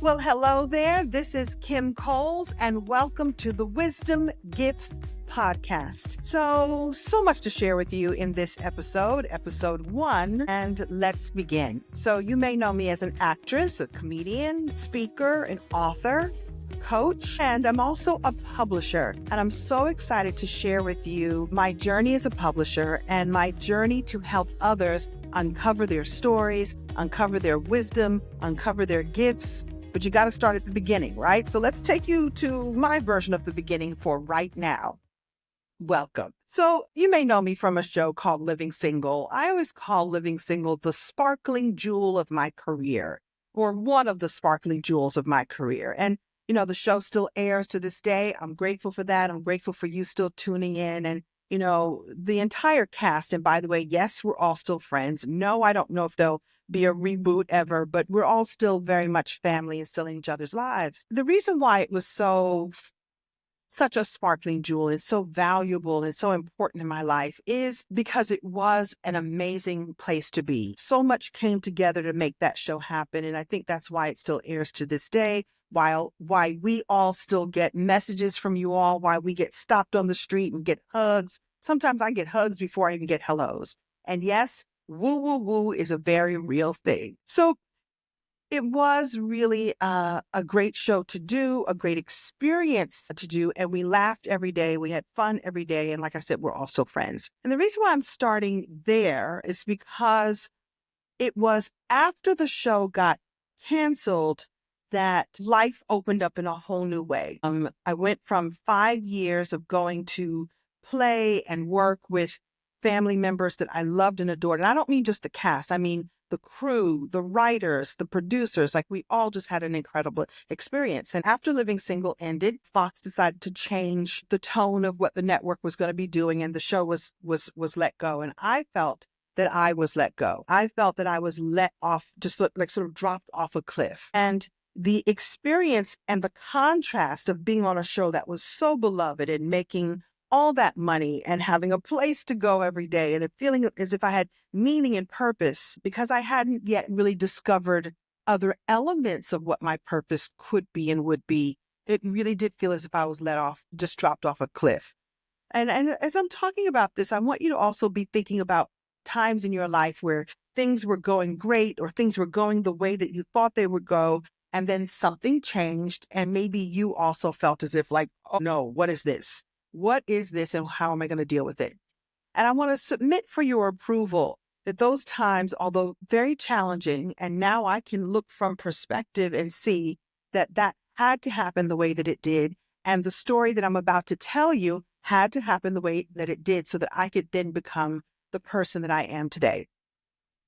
Well, hello there. This is Kim Coles, and welcome to the Wisdom G.I.F.T.S podcast. So much to share with you in this episode 1, and let's begin. So you may know me as an actress, a comedian, speaker, an author, coach, and I'm also a publisher. And I'm so excited to share with you my journey as a publisher and my journey to help others uncover their stories, uncover their wisdom, uncover their gifts. But you got to start at the beginning, right? So let's take you to my version of the beginning for right now. Welcome. So you may know me from a show called Living Single. I always call Living Single the sparkling jewel of my career, or one of the sparkling jewels of my career. And, you know, the show still airs to this day. I'm grateful for that. I'm grateful for you still tuning in. And, you know, the entire cast. And by the way, yes, we're all still friends. No, I don't know if there'll be a reboot ever, but we're all still very much family and still in each other's lives. The reason why it was such a sparkling jewel and so valuable and so important in my life is because it was an amazing place to be. So much came together to make that show happen. And I think that's why it still airs to this day, why we all still get messages from you all, why we get stopped on the street and get hugs. Sometimes I get hugs before I even get hellos. And yes, woo, woo, woo is a very real thing. So it was really a great show to do, a great experience to do, and we laughed every day. We had fun every day, and like I said, we're also friends. And the reason why I'm starting there is because it was after the show got canceled that life opened up in a whole new way. I went from 5 years of going to play and work with family members that I loved and adored. And I don't mean just the cast. I mean the crew, the writers, the producers. Like, we all just had an incredible experience. And after Living Single ended, Fox decided to change the tone of what the network was going to be doing, and the show was let go. And I felt that I was let go. I felt that I was let off, just like sort of dropped off a cliff. And the experience and the contrast of being on a show that was so beloved and making all that money and having a place to go every day and feeling as if I had meaning and purpose, because I hadn't yet really discovered other elements of what my purpose could be and would be. It really did feel as if I was let off, just dropped off a cliff. And as I'm talking about this, I want you to also be thinking about times in your life where things were going great or things were going the way that you thought they would go, and then something changed, and maybe you also felt as if like, oh no, what is this? What is this, and how am I going to deal with it? And I want to submit for your approval that those times, although very challenging, and now I can look from perspective and see that that had to happen the way that it did. And the story that I'm about to tell you had to happen the way that it did so that I could then become the person that I am today.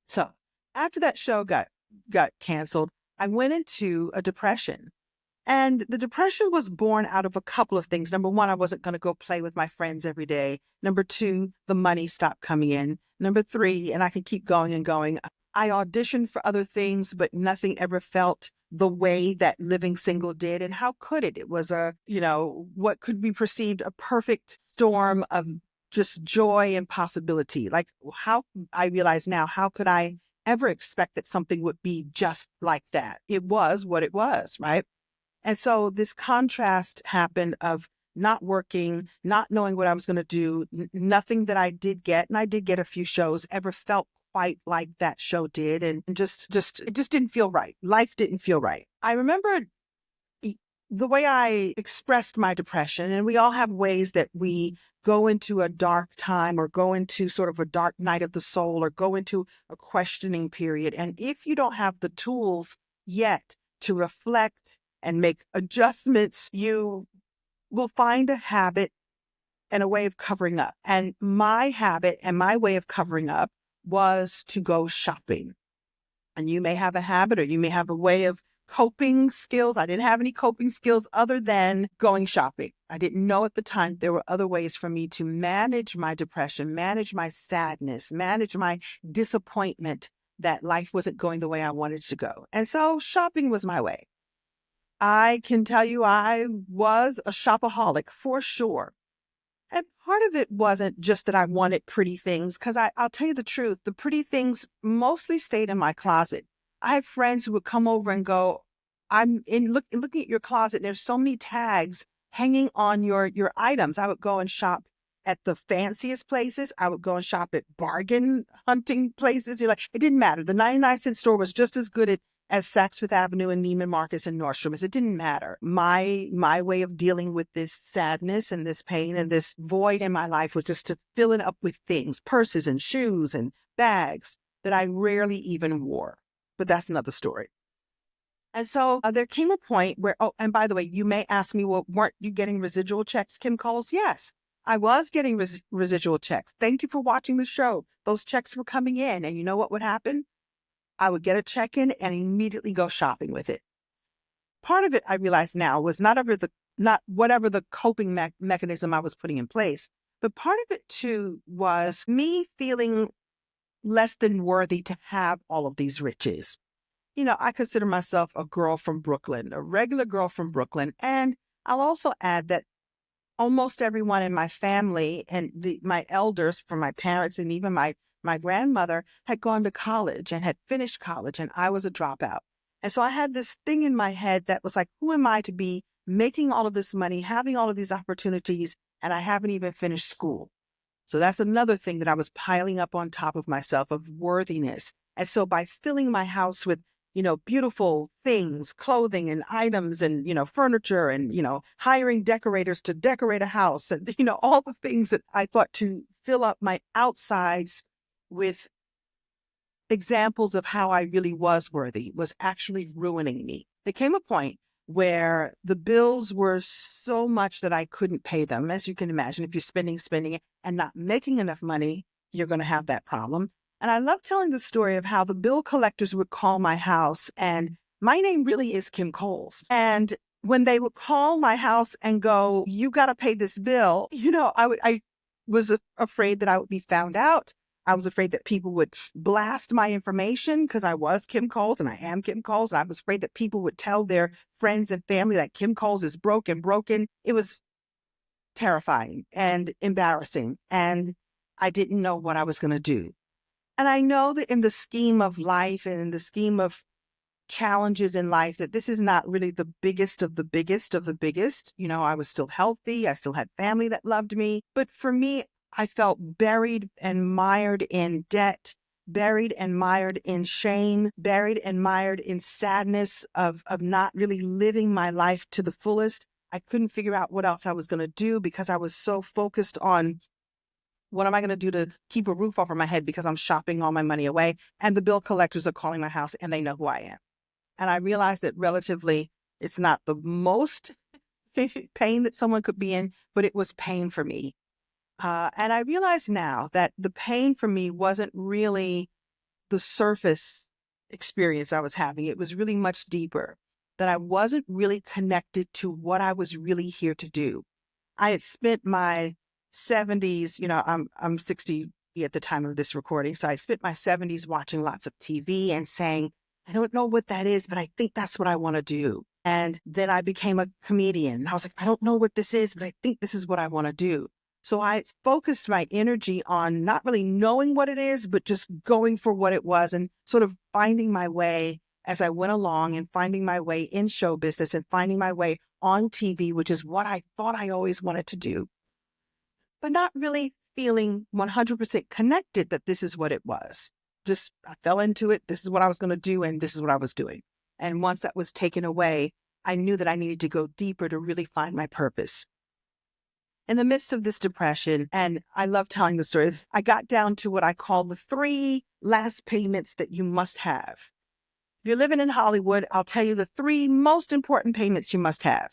So after that show got canceled, I went into a depression. And the depression was born out of a couple of things. Number one, I wasn't going to go play with my friends every day. Number two, the money stopped coming in. Number three, and I can keep going and going, I auditioned for other things, but nothing ever felt the way that Living Single did. And how could it? It was what could be perceived a perfect storm of just joy and possibility. Like, how I realize now, how could I ever expect that something would be just like that? It was what it was, right? And so this contrast happened of not working, not knowing what I was going to do, nothing that I did get, and I did get a few shows, ever felt quite like that show did. And it just didn't feel right. Life didn't feel right. I remember the way I expressed my depression, and we all have ways that we go into a dark time or go into sort of a dark night of the soul or go into a questioning period. And if you don't have the tools yet to reflect and make adjustments, you will find a habit and a way of covering up. And my habit and my way of covering up was to go shopping. And you may have a habit or you may have a way of coping skills. I didn't have any coping skills other than going shopping. I didn't know at the time there were other ways for me to manage my depression, manage my sadness, manage my disappointment that life wasn't going the way I wanted it to go. And so shopping was my way. I can tell you I was a shopaholic for sure. And part of it wasn't just that I wanted pretty things, because I'll tell you the truth, the pretty things mostly stayed in my closet. I have friends who would come over and go, I'm looking at your closet. There's so many tags hanging on your items. I would go and shop at the fanciest places. I would go and shop at bargain hunting places. You're like, it didn't matter. The 99-cent store was just as good as Saks Fifth Avenue and Neiman Marcus and Nordstrom's. It didn't matter. My way of dealing with this sadness and this pain and this void in my life was just to fill it up with things, purses and shoes and bags that I rarely even wore. But that's another story. And so there came a point where, oh, and by the way, you may ask me, well, weren't you getting residual checks, Kim Coles? Yes, I was getting residual checks. Thank you for watching the show. Those checks were coming in. And you know what would happen? I would get a check in and immediately go shopping with it. Part of it, I realize now, was not whatever the coping mechanism I was putting in place, but part of it too was me feeling less than worthy to have all of these riches. I consider myself a girl from Brooklyn, a regular girl from Brooklyn. And I'll also add that almost everyone in my family and my elders, from my parents and even my grandmother, had gone to college and had finished college, and I was a dropout. And so I had this thing in my head that was like, who am I to be making all of this money, having all of these opportunities, and I haven't even finished school? So that's another thing that I was piling up on top of myself, of worthiness. And so by filling my house with, beautiful things, clothing and items and, furniture and, hiring decorators to decorate a house and, all the things that I thought to fill up my outsides with examples of how I really was worthy was actually ruining me. There came a point where the bills were so much that I couldn't pay them. As you can imagine, if you're spending and not making enough money, you're going to have that problem. And I love telling the story of how the bill collectors would call my house. And my name really is Kim Coles. And when they would call my house and go, you got to pay this bill, I was afraid that I would be found out. I was afraid that people would blast my information because I was Kim Coles and I am Kim Coles. And I was afraid that people would tell their friends and family that Kim Coles is broken. It was terrifying and embarrassing. And I didn't know what I was going to do. And I know that in the scheme of life and in the scheme of challenges in life, that this is not really the biggest of the biggest of the biggest. I was still healthy. I still had family that loved me. But for me, I felt buried and mired in debt, buried and mired in shame, buried and mired in sadness of not really living my life to the fullest. I couldn't figure out what else I was going to do because I was so focused on what am I going to do to keep a roof over my head because I'm shopping all my money away. And the bill collectors are calling my house and they know who I am. And I realized that relatively, it's not the most pain that someone could be in, but it was pain for me. And I realize now that the pain for me wasn't really the surface experience I was having. It was really much deeper, that I wasn't really connected to what I was really here to do. I had spent my 70s, I'm 60 at the time of this recording. So I spent my 70s watching lots of TV and saying, I don't know what that is, but I think that's what I want to do. And then I became a comedian. I was like, I don't know what this is, but I think this is what I want to do. So I focused my energy on not really knowing what it is, but just going for what it was and sort of finding my way as I went along and finding my way in show business and finding my way on TV, which is what I thought I always wanted to do, but not really feeling 100% connected that this is what it was. Just I fell into it. This is what I was going to do. And this is what I was doing. And once that was taken away, I knew that I needed to go deeper to really find my purpose. In the midst of this depression, and I love telling the story, I got down to what I call the 3 last payments that you must have. If you're living in Hollywood, I'll tell you the 3 most important payments you must have.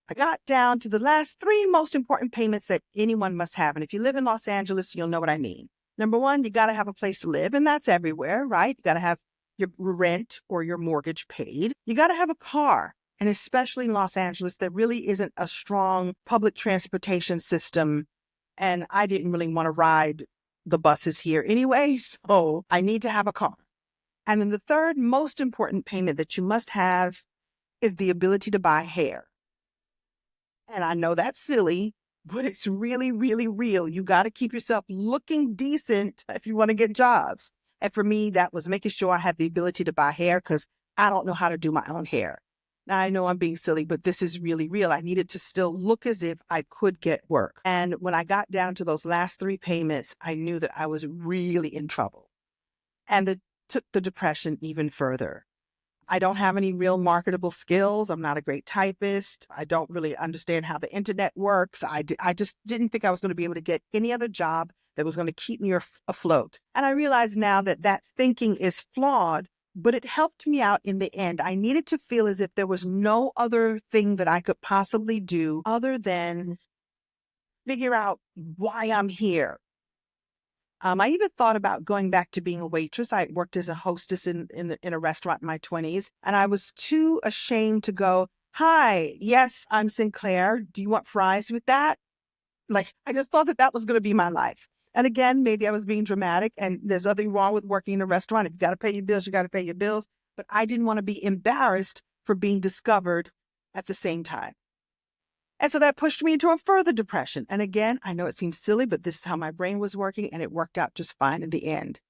I got down to the last 3 most important payments that anyone must have. And if you live in Los Angeles, you'll know what I mean. Number 1, you got to have a place to live, and that's everywhere, right? You got to have your rent or your mortgage paid. You got to have a car. And especially in Los Angeles, there really isn't a strong public transportation system. And I didn't really want to ride the buses here anyway, so I need to have a car. And then the 3rd most important payment that you must have is the ability to buy hair. And I know that's silly, but it's really, really real. You got to keep yourself looking decent if you want to get jobs. And for me, that was making sure I had the ability to buy hair because I don't know how to do my own hair. Now I know I'm being silly, but this is really real. I needed to still look as if I could get work. And when I got down to those last 3 payments, I knew that I was really in trouble. And it took the depression even further. I don't have any real marketable skills. I'm not a great typist. I don't really understand how the internet works. I just didn't think I was going to be able to get any other job that was going to keep me afloat. And I realize now that that thinking is flawed, but it helped me out in the end. I needed to feel as if there was no other thing that I could possibly do other than figure out why I'm here. I even thought about going back to being a waitress. I worked as a hostess in a restaurant in my 20s, and I was too ashamed to go, "Hi, yes, I'm Sinclair. Do you want fries with that?" Like, I just thought that that was going to be my life. And again, maybe I was being dramatic, and there's nothing wrong with working in a restaurant. If you got to pay your bills, you got to pay your bills. But I didn't want to be embarrassed for being discovered at the same time. And so that pushed me into a further depression. And again, I know it seems silly, but this is how my brain was working, and it worked out just fine in the end.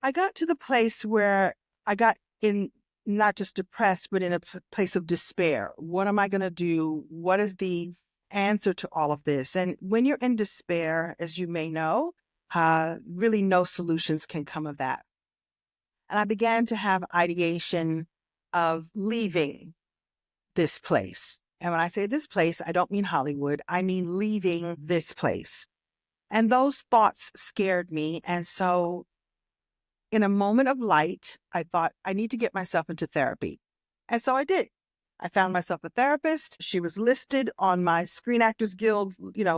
I got to the place where I got in not just depressed, but in a place of despair. What am I going to do? What is the answer to all of this? And when you're in despair, as you may know, really no solutions can come of that. And I began to have ideation of leaving this place. And when I say this place, I don't mean Hollywood. I mean leaving this place. And those thoughts scared me. And so in a moment of light, I thought, I need to get myself into therapy. And so I did. I found myself a therapist. She was listed on my Screen Actors Guild,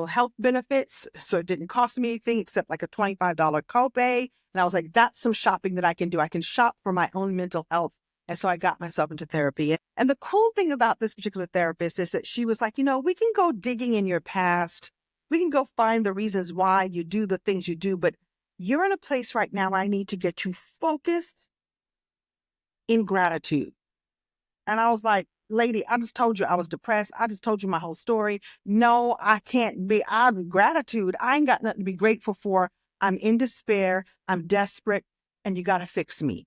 health benefits. So it didn't cost me anything except like a $25 copay. And I was like, that's some shopping that I can do. I can shop for my own mental health. And so I got myself into therapy. And the cool thing about this particular therapist is that she was like, we can go digging in your past. We can go find the reasons why you do the things you do. But you're in a place right now where I need to get you focused in gratitude. And I was like, lady, I just told you I was depressed. I just told you my whole story. No, I can't be out of gratitude. I ain't got nothing to be grateful for. I'm in despair. I'm desperate. And you got to fix me.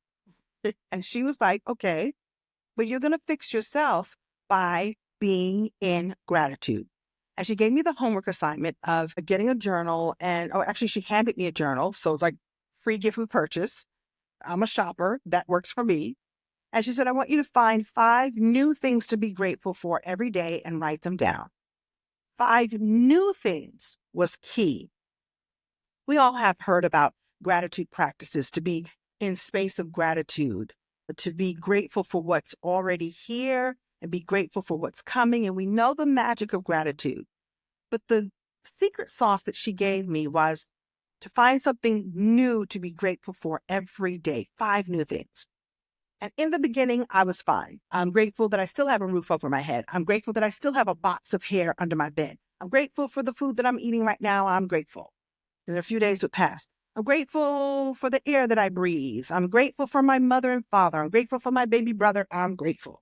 And she was like, okay, but you're going to fix yourself by being in gratitude. And she gave me the homework assignment of getting a journal. And actually, she handed me a journal. So it's like free gift with purchase. I'm a shopper. That works for me. And she said, I want you to find 5 new things to be grateful for every day and write them down. 5 new things was key. We all have heard about gratitude practices, to be in space of gratitude, to be grateful for what's already here and be grateful for what's coming. And we know the magic of gratitude. But the secret sauce that she gave me was to find something new to be grateful for every day, 5 new things. And in the beginning, I was fine. I'm grateful that I still have a roof over my head. I'm grateful that I still have a box of hair under my bed. I'm grateful for the food that I'm eating right now. I'm grateful. And a few days would pass. I'm grateful for the air that I breathe. I'm grateful for my mother and father. I'm grateful for my baby brother. I'm grateful.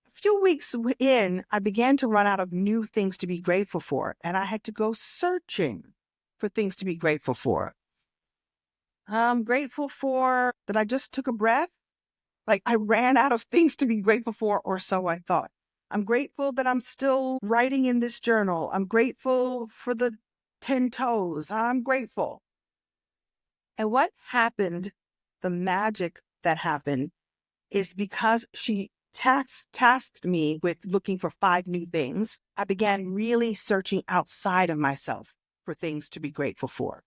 A few weeks in, I began to run out of new things to be grateful for. And I had to go searching for things to be grateful for. I'm grateful for that I just took a breath. Like I ran out of things to be grateful for, or so I thought. I'm grateful that I'm still writing in this journal. I'm grateful for the 10 toes. I'm grateful. And what happened, the magic that happened, is because she tasked me with looking for 5 new things, I began really searching outside of myself for things to be grateful for.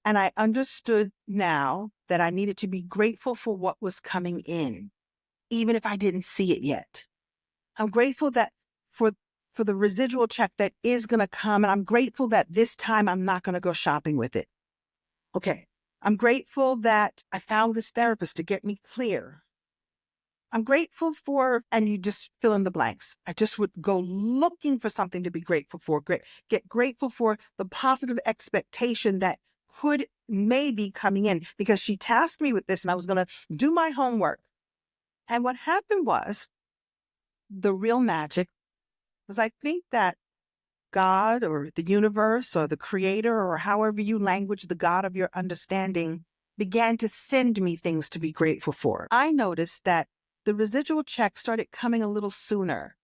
And I understood now that I needed to be grateful for what was coming in, even if I didn't see it yet. I'm grateful that for the residual check that is going to come, and I'm grateful that this time I'm not going to go shopping with it. Okay. I'm grateful that I found this therapist to get me clear. I'm grateful for, and you just fill in the blanks. I just would go looking for something to be grateful for. Get grateful for the positive expectation that could maybe coming in, because she tasked me with this and I was going to do my homework. And what happened was, the real magic was, I think that God or the universe or the creator, or however you language the God of your understanding, began to send me things to be grateful for. I noticed that the residual checks started coming a little sooner.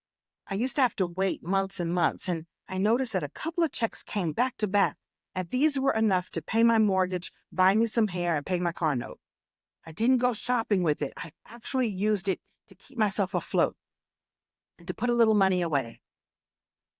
I used to have to wait months and months, and I noticed that a couple of checks came back to back, and these were enough to pay my mortgage, buy me some hair, and pay my car note. I didn't go shopping with it. I actually used it to keep myself afloat and to put a little money away.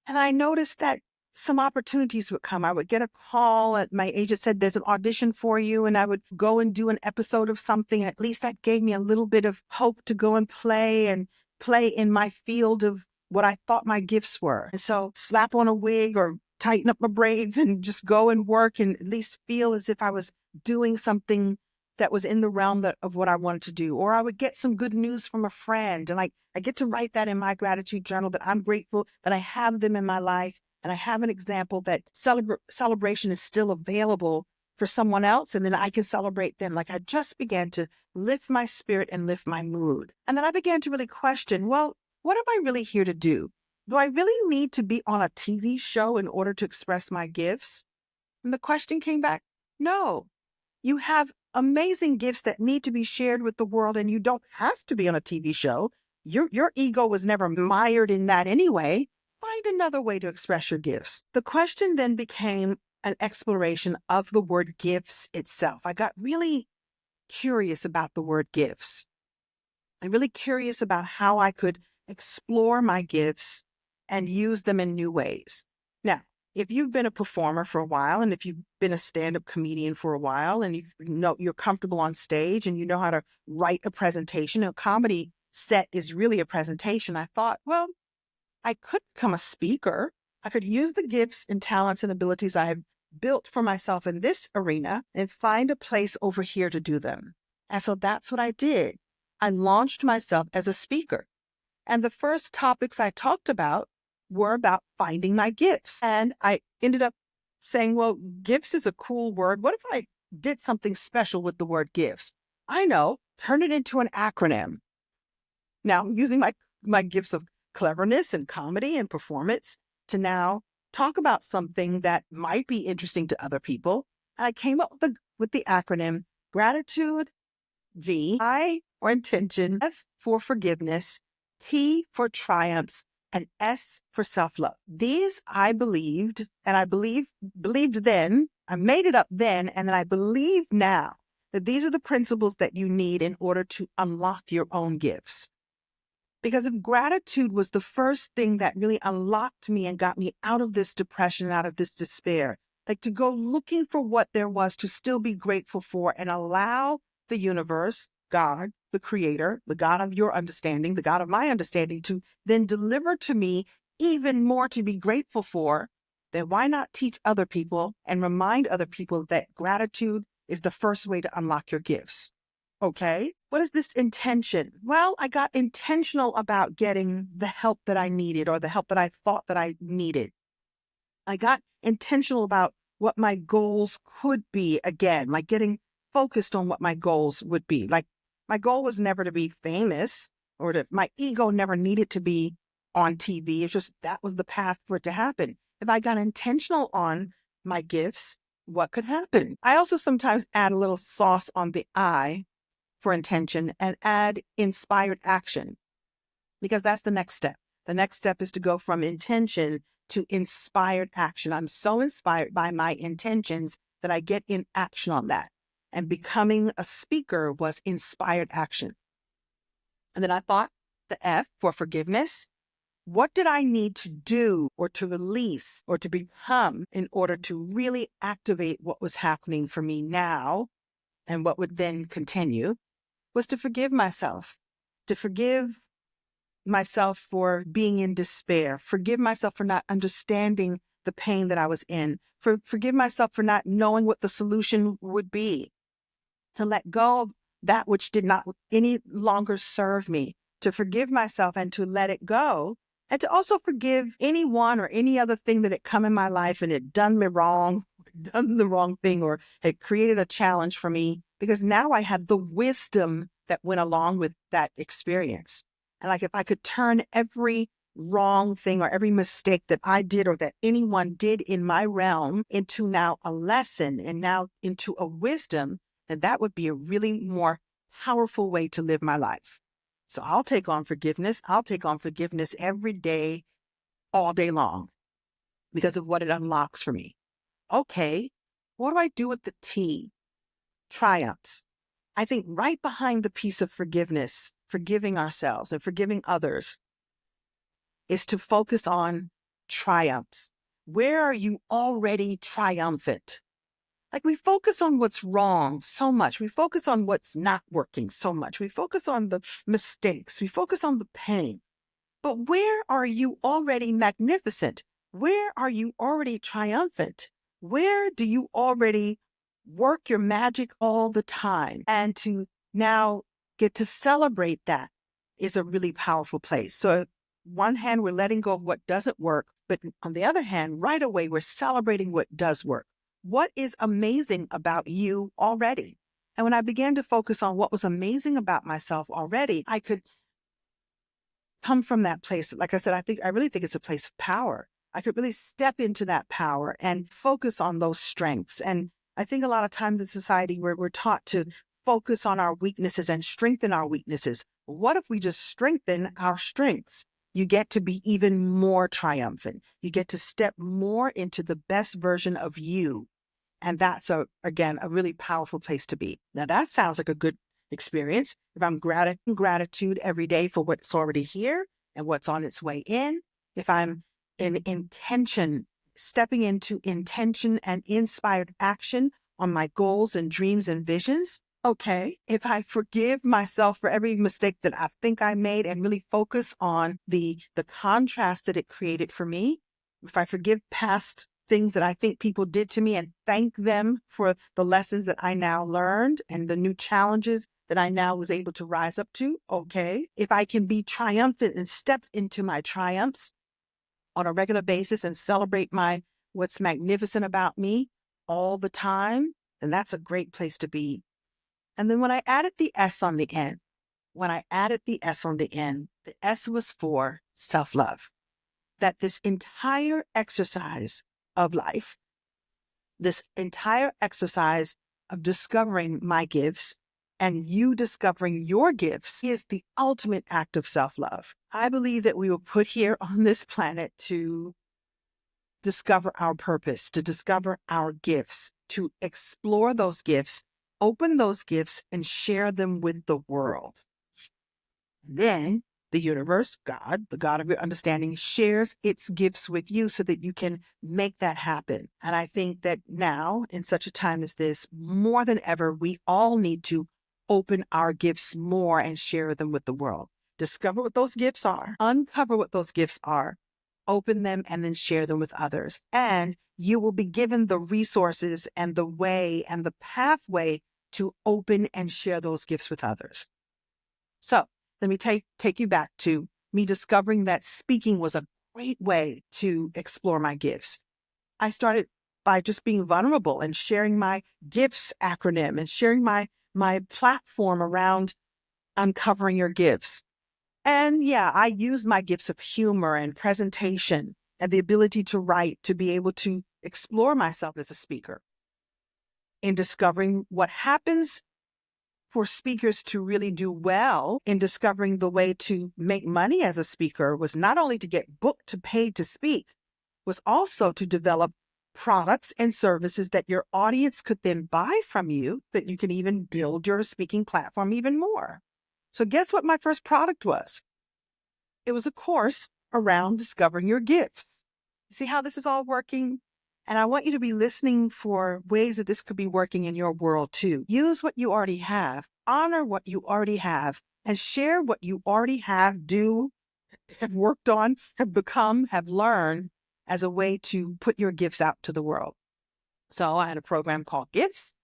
And I noticed that some opportunities would come. I would get a call, and my agent said, there's an audition for you. And I would go and do an episode of something. At least that gave me a little bit of hope to go and play in my field of what I thought my gifts were. And so slap on a wig or tighten up my braids and just go and work and at least feel as if I was doing something that was in the realm of what I wanted to do. Or I would get some good news from a friend. And I get to write that in my gratitude journal, that I'm grateful that I have them in my life. And I have an example that celebration is still available for someone else. And then I can celebrate them. Like I just began to lift my spirit and lift my mood. And then I began to really question, well, what am I really here to do? Do I really need to be on a TV show in order to express my gifts? And the question came back, no. You have amazing gifts that need to be shared with the world, and you don't have to be on a TV show. Your ego was never mired in that anyway. Find another way to express your gifts. The question then became an exploration of the word gifts itself. I got really curious about the word gifts. I'm really curious about how I could explore my gifts and use them in new ways. Now, if you've been a performer for a while, and if you've been a stand-up comedian for a while, and you're comfortable on stage and you know how to write a presentation, a comedy set is really a presentation. I thought, well, I could become a speaker. I could use the gifts and talents and abilities I have built for myself in this arena and find a place over here to do them. And so that's what I did. I launched myself as a speaker. And the first topics I talked about were about finding my gifts. And I ended up saying, well, gifts is a cool word. What if I did something special with the word gifts? I know, turn it into an acronym. Now, using my gifts of cleverness and comedy and performance to now talk about something that might be interesting to other people. And I came up with the acronym gratitude, G, I for intention, F for forgiveness, T for triumphs, and S for self-love. These I believed, and I believed then, I made it up then, and then I believe now that these are the principles that you need in order to unlock your own gifts. Because if gratitude was the first thing that really unlocked me and got me out of this depression, out of this despair, like to go looking for what there was to still be grateful for and allow the universe, God, the creator, the God of your understanding, the God of my understanding, to then deliver to me even more to be grateful for, then why not teach other people and remind other people that gratitude is the first way to unlock your gifts? Okay, what is this intention? Well, I got intentional about getting the help that I needed or the help that I thought that I needed. I got intentional about what my goals could be again, like getting focused on what my goals would be. Like my goal was never to be famous or my ego never needed to be on TV. It's just that was the path for it to happen. If I got intentional on my gifts, what could happen? I also sometimes add a little sauce on the I for intention and add inspired action, because that's the next step. The next step is to go from intention to inspired action. I'm so inspired by my intentions that I get in action on that. And becoming a speaker was inspired action. And then I thought the F for forgiveness. What did I need to do or to release or to become in order to really activate what was happening for me now and what would then continue? Was to forgive myself, to forgive myself for being in despair, forgive myself for not understanding the pain that I was in, forgive myself for not knowing what the solution would be, to let go of that which did not any longer serve me, to forgive myself and to let it go, and to also forgive anyone or any other thing that had come in my life and had done me wrong, done the wrong thing, or had created a challenge for me, because now I had the wisdom that went along with that experience. And like if I could turn every wrong thing or every mistake that I did or that anyone did in my realm into now a lesson and now into a wisdom, then that would be a really more powerful way to live my life. So I'll take on forgiveness. I'll take on forgiveness every day, all day long, because of what it unlocks for me. Okay, what do I do with the T? Triumphs. I think right behind the piece of forgiveness, forgiving ourselves and forgiving others, is to focus on triumphs. Where are you already triumphant? Like, we focus on what's wrong so much. We focus on what's not working so much. We focus on the mistakes. We focus on the pain. But where are you already magnificent? Where are you already triumphant? Where do you already work your magic all the time? And to now get to celebrate that is a really powerful place. So, one hand, we're letting go of what doesn't work. But on the other hand, right away, we're celebrating what does work. What is amazing about you already? And when I began to focus on what was amazing about myself already, I could come from that place. Like I said, I really think it's a place of power. I could really step into that power and focus on those strengths. And I think a lot of times in society where we're taught to focus on our weaknesses and strengthen our weaknesses. What if we just strengthen our strengths? You get to be even more triumphant. You get to step more into the best version of you. And that's, again, a really powerful place to be. Now, that sounds like a good experience. If I'm gratitude every day for what's already here and what's on its way in, if I'm in intention, stepping into intention and inspired action on my goals and dreams and visions, okay. If I forgive myself for every mistake that I think I made and really focus on the contrast that it created for me, if I forgive past things that I think people did to me and thank them for the lessons that I now learned and the new challenges that I now was able to rise up to, okay. If I can be triumphant and step into my triumphs on a regular basis and celebrate what's magnificent about me all the time, then that's a great place to be. And then when I added the S on the end, the S was for self-love. That this entire exercise of life, this entire exercise of discovering my gifts and you discovering your gifts is the ultimate act of self-love. I believe that we were put here on this planet to discover our purpose, to discover our gifts, to explore those gifts, open those gifts, and share them with the world. Then the universe, God, the God of your understanding, shares its gifts with you so that you can make that happen. And I think that now, in such a time as this, more than ever, we all need to open our gifts more and share them with the world. Discover what those gifts are, uncover what those gifts are, open them, and then share them with others. And you will be given the resources and the way and the pathway to open and share those gifts with others. So let me take you back to me discovering that speaking was a great way to explore my gifts. I started by just being vulnerable and sharing my gifts acronym and sharing my platform around uncovering your gifts. And yeah, I used my gifts of humor and presentation and the ability to write to be able to explore myself as a speaker. In discovering what happens for speakers to really do well in discovering the way to make money as a speaker was not only to get booked to paid to speak, was also to develop products and services that your audience could then buy from you, that you can even build your speaking platform even more. So guess what my first product was? It was a course around discovering your gifts. You see how this is all working? And I want you to be listening for ways that this could be working in your world too. Use what you already have, honor what you already have, and share what you already have, have worked on, have become, have learned as a way to put your gifts out to the world. So I had a program called Gifts.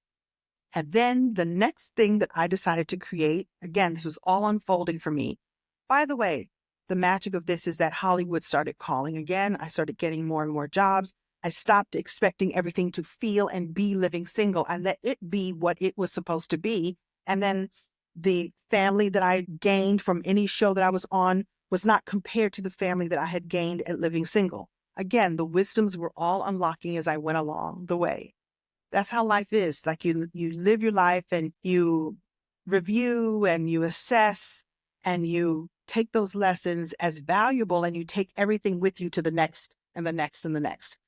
And then the next thing that I decided to create, again, this was all unfolding for me. By the way, the magic of this is that Hollywood started calling again. I started getting more and more jobs. I stopped expecting everything to feel and be living single and let it be what it was supposed to be. And then the family that I gained from any show that I was on was not compared to the family that I had gained at living single. Again, the wisdoms were all unlocking as I went along the way. That's how life is. Like you live your life and you review and you assess and you take those lessons as valuable and you take everything with you to the next and the next and the next.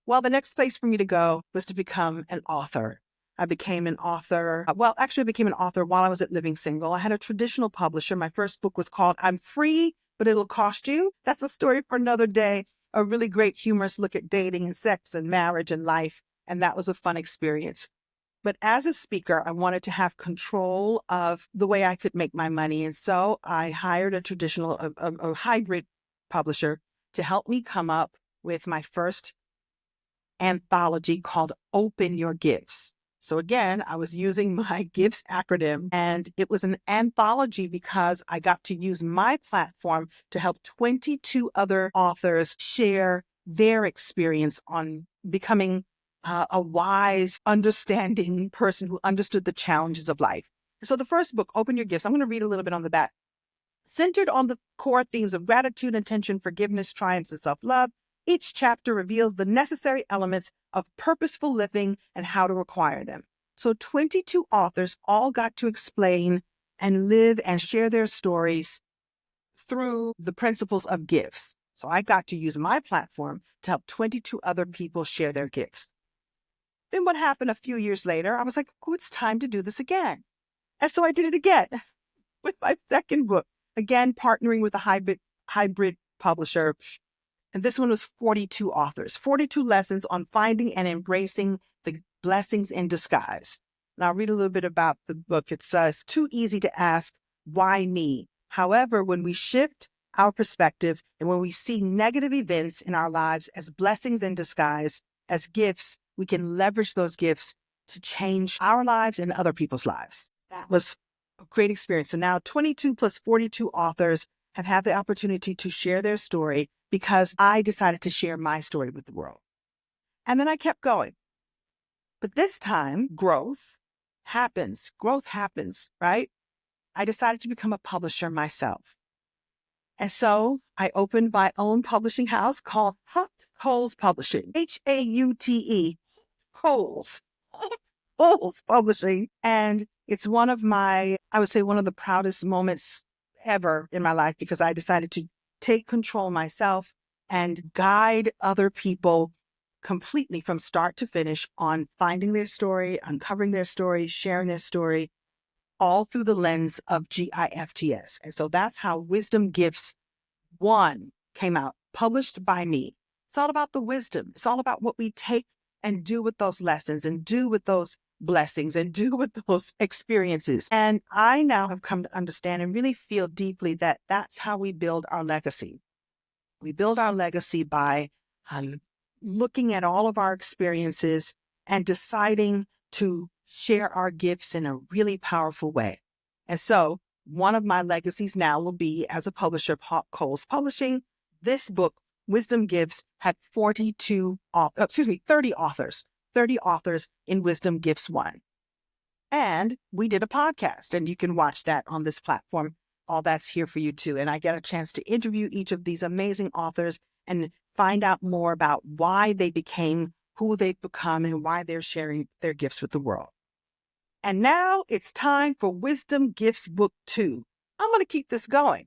Well, the next place for me to go was to become an author. I became an author. I became an author while I was at Living Single. I had a traditional publisher. My first book was called I'm Free, But It'll Cost You. That's a story for another day. A really great humorous look at dating and sex and marriage and life. And that was a fun experience. But as a speaker, I wanted to have control of the way I could make my money. And so I hired a hybrid publisher to help me come up with my first anthology called Open Your Gifts. So again, I was using my GIFTS acronym, and it was an anthology because I got to use my platform to help 22 other authors share their experience on becoming a wise, understanding person who understood the challenges of life. So the first book, Open Your Gifts, I'm going to read a little bit on the back. Centered on the core themes of gratitude, intention, forgiveness, triumphs, and self-love, each chapter reveals the necessary elements of purposeful living and how to acquire them. So 22 authors all got to explain and live and share their stories through the principles of gifts. So I got to use my platform to help 22 other people share their gifts. Then what happened a few years later, I was like, oh, it's time to do this again. And so I did it again with my second book, again, partnering with a hybrid publisher. And this one was 42 authors, 42 lessons on finding and embracing the blessings in disguise. And I'll read a little bit about the book. It says, too easy to ask, why me? However, when we shift our perspective and when we see negative events in our lives as blessings in disguise, as gifts, we can leverage those gifts to change our lives and other people's lives. That was a great experience. So now 22 plus 42 authors have had the opportunity to share their story because I decided to share my story with the world. And then I kept going. But this time, growth happens, right? I decided to become a publisher myself. And so I opened my own publishing house called Coles Publishing, Haute, Coles. Coles Publishing. And it's one of one of the proudest moments ever in my life because I decided to take control myself and guide other people completely from start to finish on finding their story, uncovering their story, sharing their story, all through the lens of GIFTS. And so that's how Wisdom Gifts 1 came out, published by me. It's all about the wisdom. It's all about what we take and do with those lessons and do with those blessings and do with those experiences. And I now have come to understand and really feel deeply that that's how we build our legacy. We build our legacy by looking at all of our experiences and deciding to share our gifts in a really powerful way. And so one of my legacies now will be as a publisher of Coles Publishing. This book, Wisdom Gifts, had 30 authors in Wisdom Gifts 1. And we did a podcast, and you can watch that on this platform. All that's here for you too. And I get a chance to interview each of these amazing authors and find out more about why they became who they've become and why they're sharing their gifts with the world. And now it's time for Wisdom Gifts Book 2. I'm going to keep this going.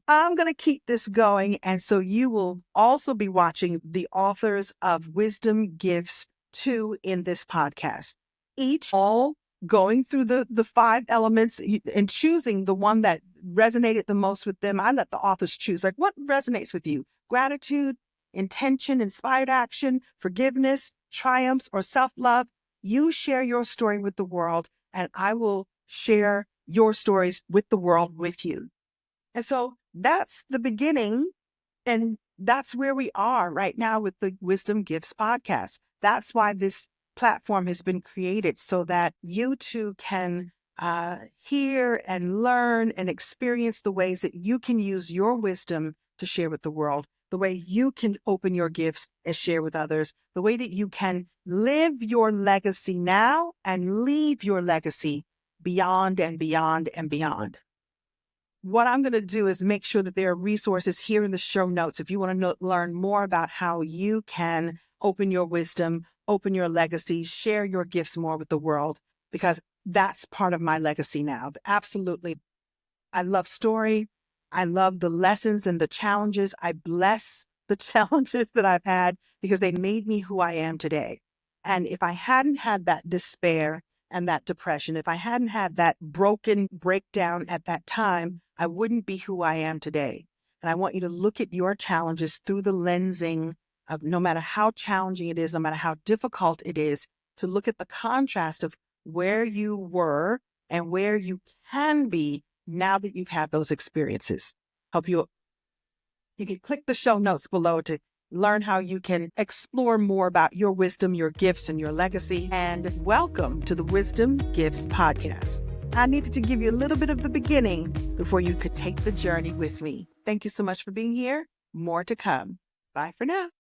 And so you will also be watching the authors of Wisdom Gifts 2 in this podcast, each all going through the 5 elements and choosing the one that resonated the most with them. I let the authors choose, like, what resonates with you? Gratitude, intention, inspired action, forgiveness, triumphs, or self-love. You share your story with the world, and I will share your stories with the world with you. And so that's the beginning. And that's where we are right now with the Wisdom Gifts podcast. That's why this platform has been created, so that you too can hear and learn and experience the ways that you can use your wisdom to share with the world, the way you can open your gifts and share with others, the way that you can live your legacy now and leave your legacy beyond and beyond and beyond. What I'm going to do is make sure that there are resources here in the show notes if you want to learn more about how you can open your wisdom, open your legacy, share your gifts more with the world, because that's part of my legacy now. Absolutely. I love story. I love the lessons and the challenges. I bless the challenges that I've had because they made me who I am today. And if I hadn't had that despair and that depression, if I hadn't had that broken breakdown at that time, I wouldn't be who I am today. And I want you to look at your challenges through the lensing of, no matter how challenging it is, no matter how difficult it is, to look at the contrast of where you were and where you can be now that you've had those experiences. Hope you can click the show notes below to learn how you can explore more about your wisdom, your gifts, and your legacy. And welcome to the Wisdom Gifts podcast. I needed to give you a little bit of the beginning before you could take the journey with me. Thank you so much for being here. More to come. Bye for now.